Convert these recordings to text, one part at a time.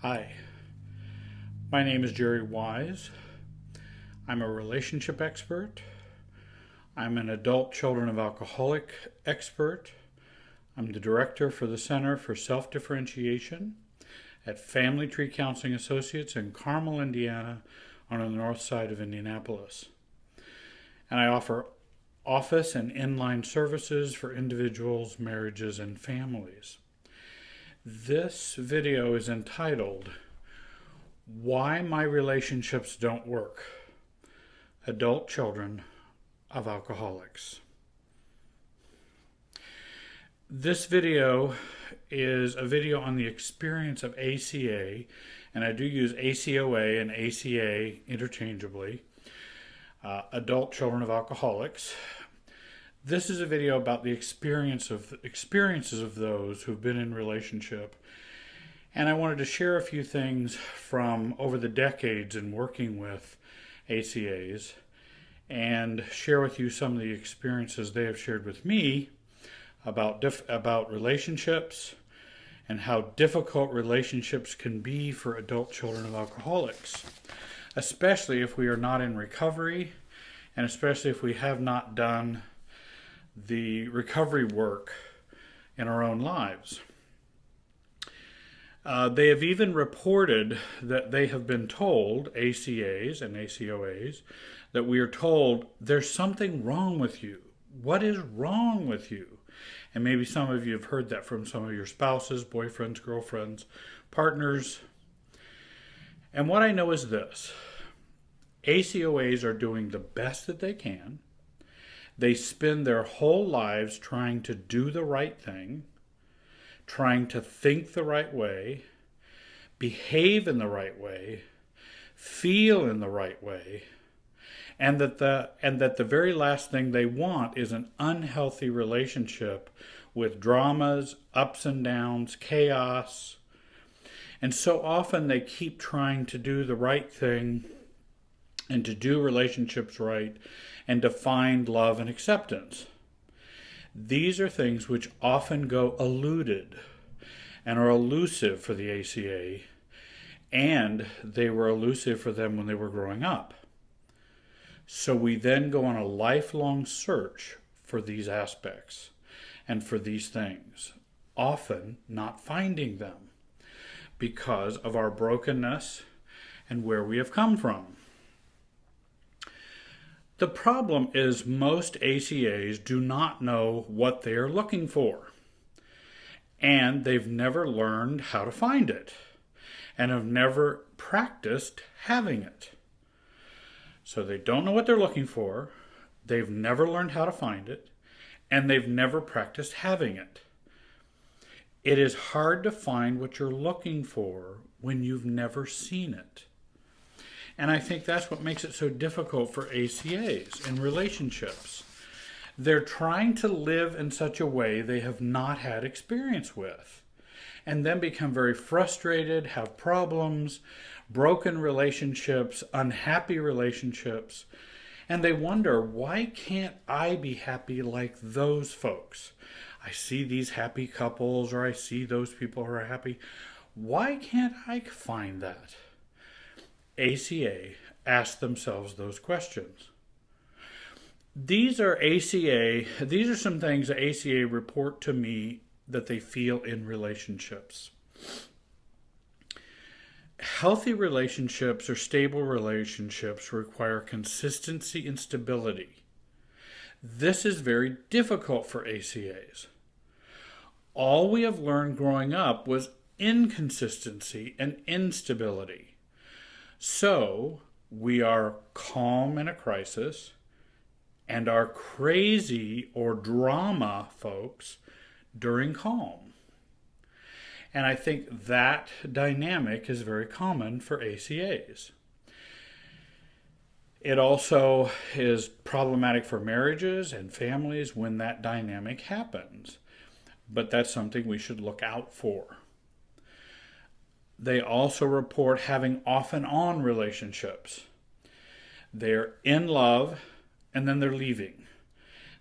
Hi, my name is Jerry Wise. I'm a relationship expert. I'm an adult children of alcoholic expert. I'm the director for the Center for Self-Differentiation at Family Tree Counseling Associates in Carmel, Indiana, on the north side of Indianapolis. And I offer office and inline services for individuals, marriages, and families. This video is entitled, Why My Relationships Don't Work, Adult Children of Alcoholics. This video is a video on the experience of ACA, and I do use ACOA and ACA interchangeably, adult children of alcoholics. This is a video about the experiences of those who've been in relationship, and I wanted to share a few things from over the decades in working with ACAs and share with you some of the experiences they have shared with me about relationships and how difficult relationships can be for adult children of alcoholics, especially if we are not in recovery and especially if we have not done the recovery work in our own lives. They have even reported that they have been told, ACAs and ACOAs, that we are told there's something wrong with you. What is wrong with you? And maybe some of you have heard that from some of your spouses, boyfriends, girlfriends, partners. And what I know is this: ACOAs are doing the best that they can. They spend their whole lives trying to do the right thing, trying to think the right way, behave in the right way, feel in the right way, and that the very last thing they want is an unhealthy relationship with dramas, ups and downs, chaos. And so often they keep trying to do the right thing and to do relationships right and to find love and acceptance. These are things which often go eluded and are elusive for the ACA, and they were elusive for them when they were growing up. So we then go on a lifelong search for these aspects and for these things, often not finding them because of our brokenness and where we have come from. The problem is most ACAs do not know what they are looking for, and they've never learned how to find it, and have never practiced having it. So they don't know what they're looking for, they've never learned how to find it, and they've never practiced having it. It is hard to find what you're looking for when you've never seen it. And I think that's what makes it so difficult for ACAs in relationships. They're trying to live in such a way they have not had experience with, and then become very frustrated, have problems, broken relationships, unhappy relationships, and they wonder, why can't I be happy like those folks? I see these happy couples, or I see those people who are happy. Why can't I find that? ACA ask themselves those questions. These are some things that ACA report to me that they feel in relationships. Healthy relationships or stable relationships require consistency and stability. This is very difficult for ACAs. All we have learned growing up was inconsistency and instability. So we are calm in a crisis and are crazy or drama folks during calm. And I think that dynamic is very common for ACAs. It also is problematic for marriages and families when that dynamic happens. But that's something we should look out for. They also report having off and on relationships. They're in love and then they're leaving.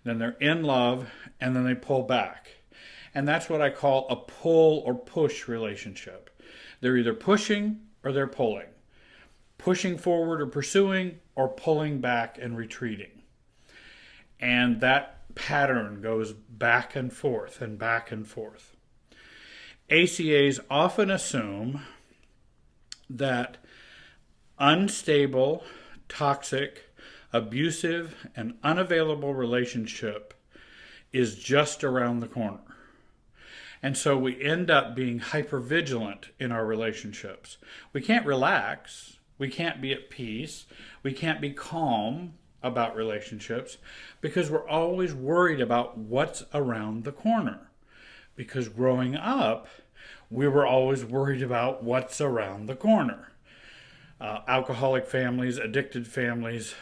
Then they're in love and then they pull back. And that's what I call a pull or push relationship. They're either pushing or they're pulling. Pushing forward or pursuing, or pulling back and retreating. And that pattern goes back and forth and back and forth. ACAs often assume that unstable, toxic, abusive, and unavailable relationship is just around the corner. And so we end up being hypervigilant in our relationships. We can't relax. We can't be at peace. We can't be calm about relationships because we're always worried about what's around the corner. Because growing up, we were always worried about what's around the corner. Alcoholic families, addicted families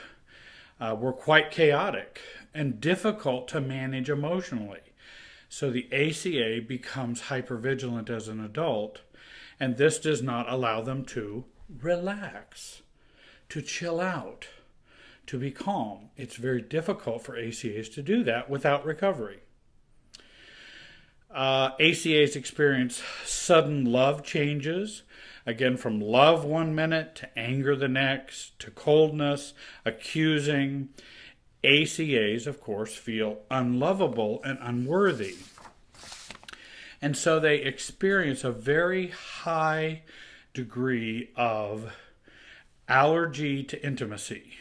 were quite chaotic and difficult to manage emotionally. So the ACA becomes hypervigilant as an adult, and this does not allow them to relax, to chill out, to be calm. It's very difficult for ACAs to do that without recovery. ACAs experience sudden love changes, again from love one minute to anger the next, to coldness, accusing. ACAs, of course, feel unlovable and unworthy. And so they experience a very high degree of allergy to intimacy.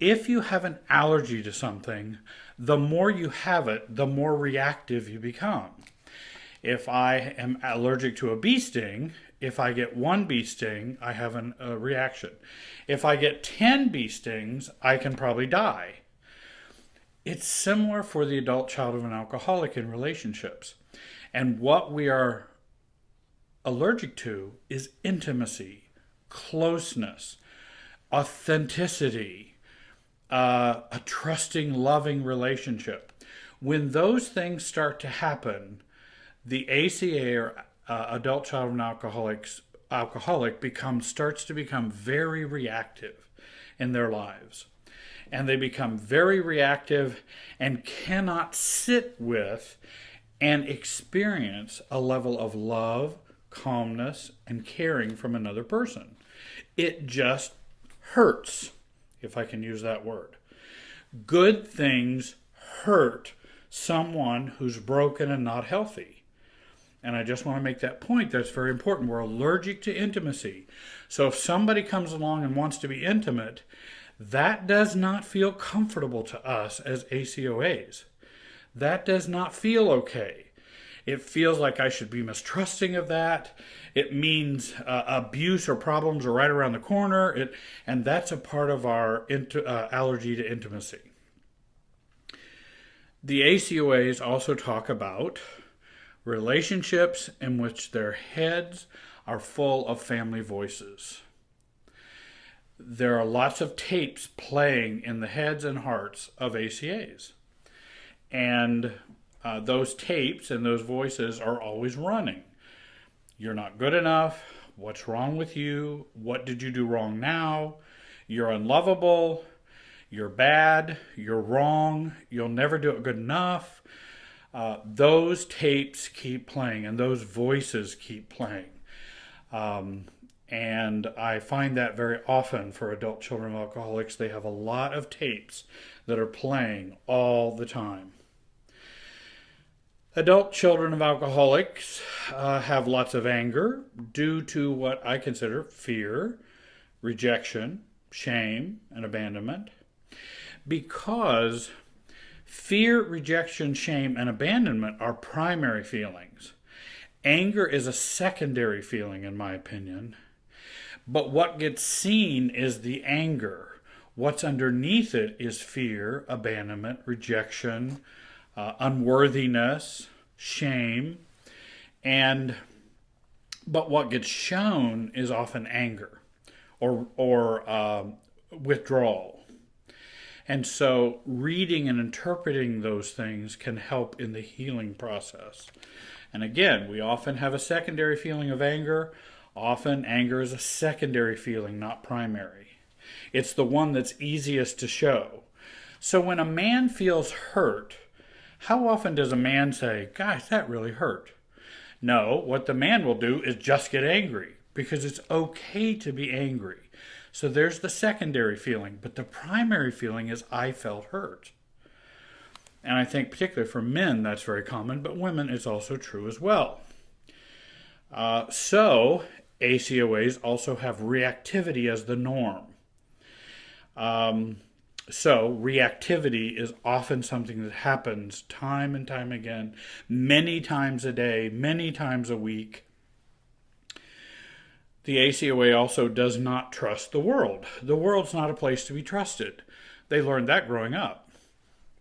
If you have an allergy to something, the more you have it, the more reactive you become. If I am allergic to a bee sting, if I get one bee sting, I have a reaction. If I get 10 bee stings, I can probably die. It's similar for the adult child of an alcoholic in relationships. And what we are allergic to is intimacy, closeness, authenticity, a trusting, loving relationship. When those things start to happen, the ACA or adult child of an alcoholic starts to become very reactive in their lives. And they become very reactive and cannot sit with and experience a level of love, calmness, and caring from another person. It just hurts, if I can use that word. Good things hurt someone who's broken and not healthy. And I just want to make that point. That's very important. We're allergic to intimacy. So if somebody comes along and wants to be intimate, that does not feel comfortable to us as ACOAs. That does not feel okay. It feels like I should be mistrusting of that. It means abuse or problems are right around the corner. And that's a part of our allergy to intimacy. The ACOAs also talk about relationships in which their heads are full of family voices. There are lots of tapes playing in the heads and hearts of ACAs. And those tapes and those voices are always running. You're not good enough. What's wrong with you? What did you do wrong now? You're unlovable. You're bad. You're wrong. You'll never do it good enough. Those tapes keep playing and those voices keep playing. And I find that very often for adult children of alcoholics. They have a lot of tapes that are playing all the time. Adult children of alcoholics have lots of anger due to what I consider fear, rejection, shame, and abandonment. Because fear, rejection, shame, and abandonment are primary feelings. Anger is a secondary feeling, in my opinion. But what gets seen is the anger. What's underneath it is fear, abandonment, rejection, unworthiness, shame, but what gets shown is often anger or withdrawal. And so reading and interpreting those things can help in the healing process. And again, we often have a secondary feeling of anger. Often anger is a secondary feeling, not primary. It's the one that's easiest to show. So when a man feels hurt, How often does a man say, "Gosh, that really hurt"? No, what the man will do is just get angry because it's okay to be angry. So there's the secondary feeling, but the primary feeling is, "I felt hurt." And I think particularly for men that's very common, but women it's also true as well. So ACOAs also have reactivity as the norm. So reactivity is often something that happens time and time again, many times a day, many times a week. The ACOA also does not trust the world. The world's not a place to be trusted. They learned that growing up.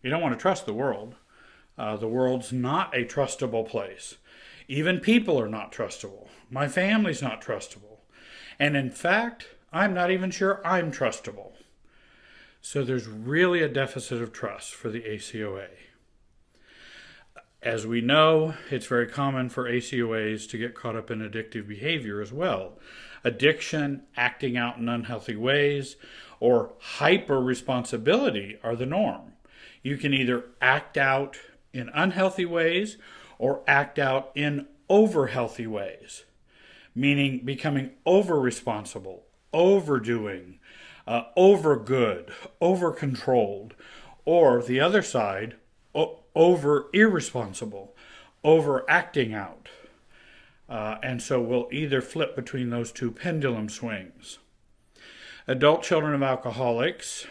You don't want to trust the world. The world's not a trustable place. Even people are not trustable. My family's not trustable. And in fact, I'm not even sure I'm trustable. So there's really a deficit of trust for the ACOA. As we know, it's very common for ACOAs to get caught up in addictive behavior as well. Addiction, acting out in unhealthy ways, or hyper-responsibility are the norm. You can either act out in unhealthy ways or act out in over-healthy ways, meaning becoming over-responsible, overdoing, over-good, over-controlled, or the other side, over-irresponsible, over-acting out. And so we'll either flip between those two pendulum swings. Adult children of alcoholics,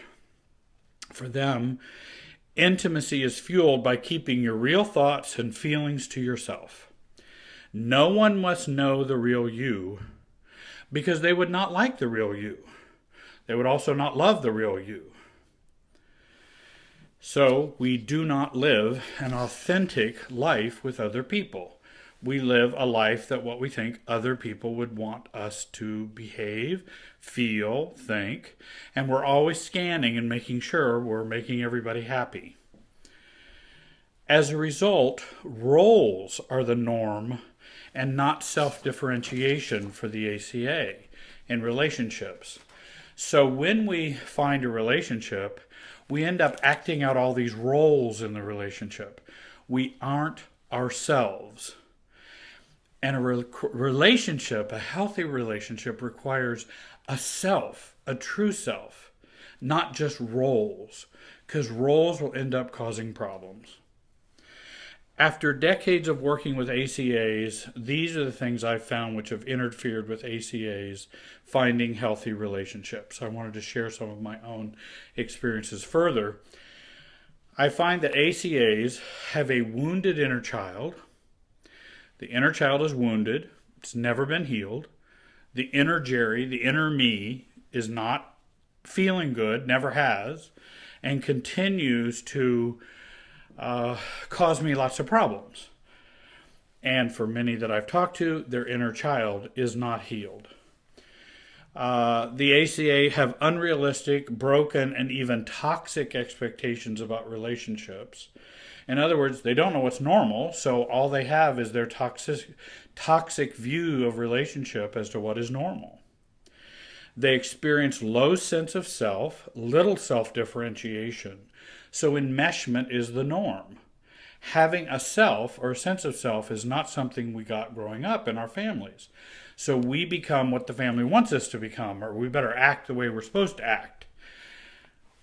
for them, intimacy is fueled by keeping your real thoughts and feelings to yourself. No one must know the real you because they would not like the real you. They would also not love the real you. So we do not live an authentic life with other people. We live a life that what we think other people would want us to behave, feel, think, and we're always scanning and making sure we're making everybody happy. As a result, roles are the norm and not self-differentiation for the ACA in relationships. So when we find a relationship, we end up acting out all these roles in the relationship. We aren't ourselves. And a relationship, a healthy relationship, requires a self, a true self, not just roles, because roles will end up causing problems. After decades of working with ACAs, these are the things I've found which have interfered with ACAs finding healthy relationships. I wanted to share some of my own experiences further. I find that ACAs have a wounded inner child. The inner child is wounded. It's never been healed. The inner Jerry, the inner me, is not feeling good, never has, and continues to cause me lots of problems. And for many that I've talked to, their inner child is not healed. The ACA have unrealistic, broken, and even toxic expectations about relationships. In other words, they don't know what's normal, so all they have is their toxic view of relationship as to what is normal. They experience low sense of self, little self-differentiation, so enmeshment is the norm. Having a self or a sense of self is not something we got growing up in our families. So we become what the family wants us to become, or we better act the way we're supposed to act.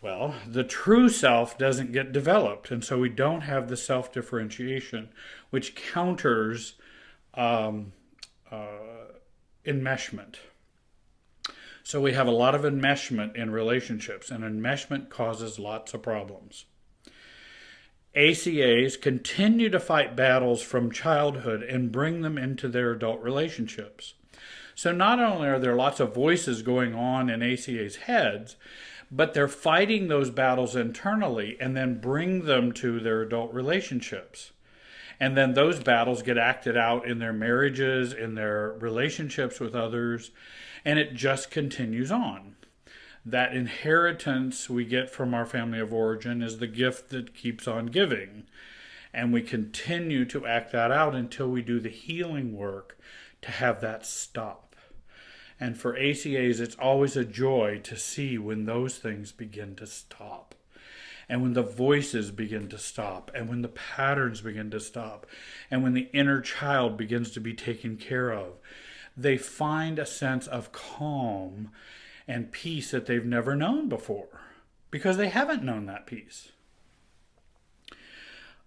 Well, the true self doesn't get developed, and so we don't have the self-differentiation, which counters enmeshment. So we have a lot of enmeshment in relationships, and enmeshment causes lots of problems. ACAs continue to fight battles from childhood and bring them into their adult relationships. So not only are there lots of voices going on in ACAs' heads, but they're fighting those battles internally and then bring them to their adult relationships. And then those battles get acted out in their marriages, in their relationships with others, and it just continues on. That inheritance we get from our family of origin is the gift that keeps on giving. And we continue to act that out until we do the healing work to have that stop. And for ACAs, it's always a joy to see when those things begin to stop. and when the voices begin to stop, and when the patterns begin to stop, and when the inner child begins to be taken care of, they find a sense of calm and peace that they've never known before, because they haven't known that peace.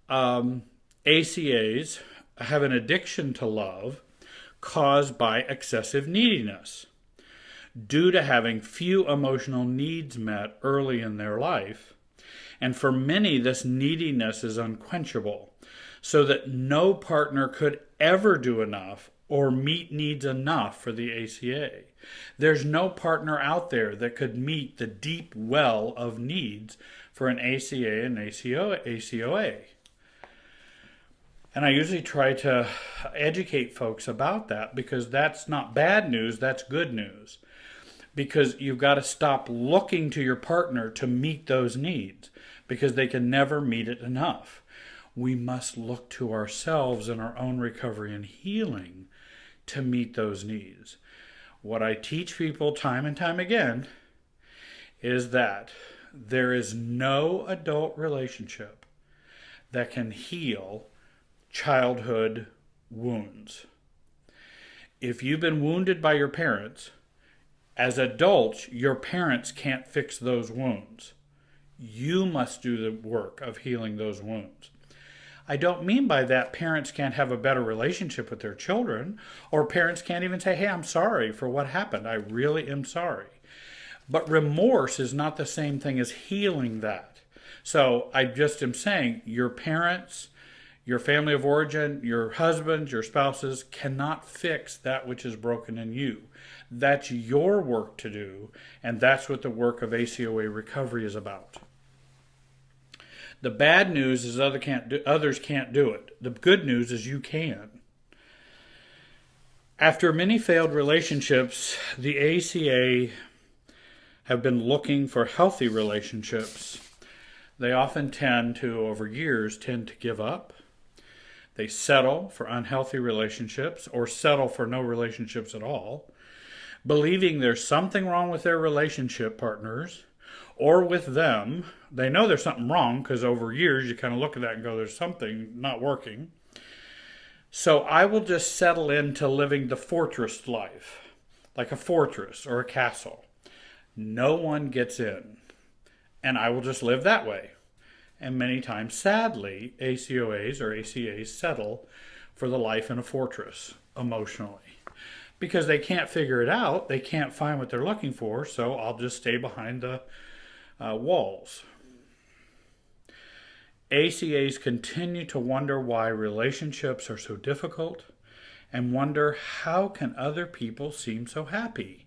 ACAs have an addiction to love caused by excessive neediness. Due to having few emotional needs met early in their life, and for many this neediness is unquenchable, so that no partner could ever do enough or meet needs enough for the ACA. There's no partner out there that could meet the deep well of needs for an ACA and ACOA. And I usually try to educate folks about that, because that's not bad news, that's good news. Because you've got to stop looking to your partner to meet those needs, because they can never meet it enough. We must look to ourselves in our own recovery and healing to meet those needs. What I teach people time and time again is that there is no adult relationship that can heal childhood wounds. If you've been wounded by your parents, as adults, your parents can't fix those wounds. You must do the work of healing those wounds. I don't mean by that parents can't have a better relationship with their children, or parents can't even say, hey, I'm sorry for what happened. I really am sorry. But remorse is not the same thing as healing that. So I just am saying your parents, your family of origin, your husbands, your spouses cannot fix that which is broken in you. That's your work to do, and that's what the work of ACOA recovery is about. The bad news is others can't do it. The good news is you can. After many failed relationships, the ACA have been looking for healthy relationships. They often tend to, over years, to give up. They settle for unhealthy relationships, or settle for no relationships at all, believing there's something wrong with their relationship partners or with them. They know there's something wrong because over years you kind of look at that and go, there's something not working. So I will just settle into living the fortress life, like a fortress or a castle. No one gets in, and I will just live that way. And many times, sadly, ACOAs or ACAs settle for the life in a fortress emotionally, because they can't figure it out. They can't find what they're looking for, so I'll just stay behind the walls. ACAs continue to wonder why relationships are so difficult, and wonder how can other people seem so happy.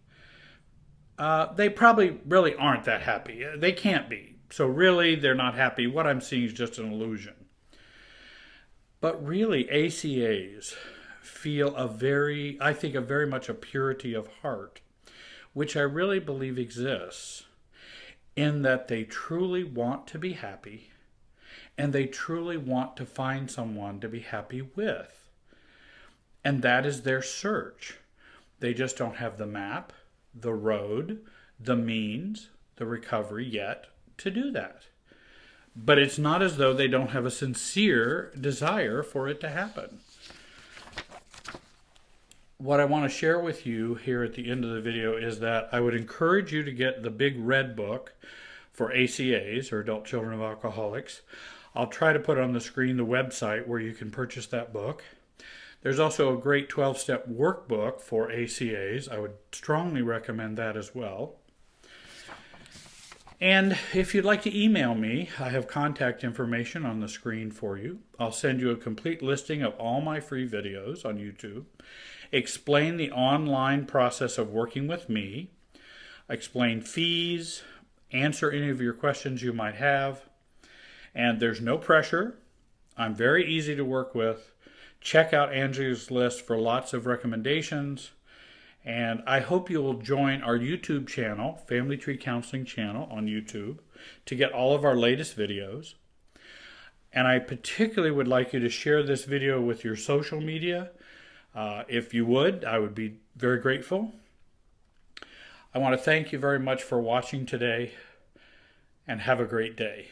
They probably really aren't that happy. They can't be. So really, they're not happy. What I'm seeing is just an illusion. But really, ACAs feel I think very much a purity of heart, which I really believe exists, in that they truly want to be happy, and they truly want to find someone to be happy with. And that is their search. They just don't have the map, the road, the means, the recovery yet to do that. But it's not as though they don't have a sincere desire for it to happen. What I want to share with you here at the end of the video is that I would encourage you to get the big red book for ACAs, or Adult Children of Alcoholics. I'll try to put on the screen the website where you can purchase that book. There's also a great 12-step workbook for ACAs. I would strongly recommend that as well. And if you'd like to email me, I have contact information on the screen for you. I'll send you a complete listing of all my free videos on YouTube, explain the online process of working with me, explain fees, answer any of your questions you might have. And there's no pressure. I'm very easy to work with. Check out Angela's list for lots of recommendations. And I hope you will join our YouTube channel, Family Tree Counseling channel on YouTube, to get all of our latest videos. And I particularly would like you to share this video with your social media. If you would, I would be very grateful. I want to thank you very much for watching today, and have a great day.